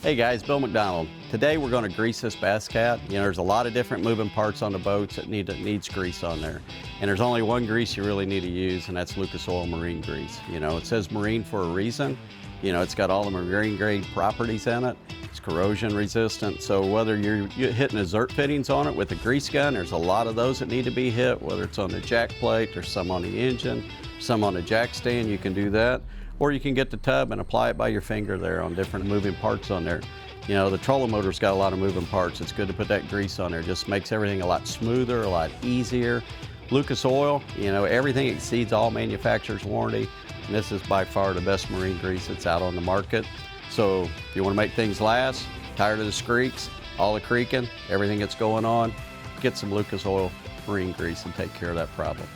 Hey guys, Bill McDonald. Today we're going to grease this bass cat. You know, there's a lot of different moving parts on the boats that needs grease on there. And there's only one grease you really need to use, and that's Lucas Oil Marine Grease. You know, it says marine for a reason. You know, it's got all the marine grade properties in it. It's corrosion resistant. So whether you're hitting the zerk fittings on it with a grease gun, there's a lot of those that need to be hit, whether it's on the jack plate, there's some on the engine, some on the jack stand, you can do that. Or you can get the tub and apply it by your finger there on different moving parts on there. You know, the trolling motor's got a lot of moving parts. It's good to put that grease on there. It just makes everything a lot smoother, a lot easier. Lucas Oil, you know, everything exceeds all manufacturer's warranty. And this is by far the best marine grease that's out on the market. So if you want to make things last, tired of the squeaks, all the creaking, everything that's going on, get some Lucas Oil Marine Grease and take care of that problem.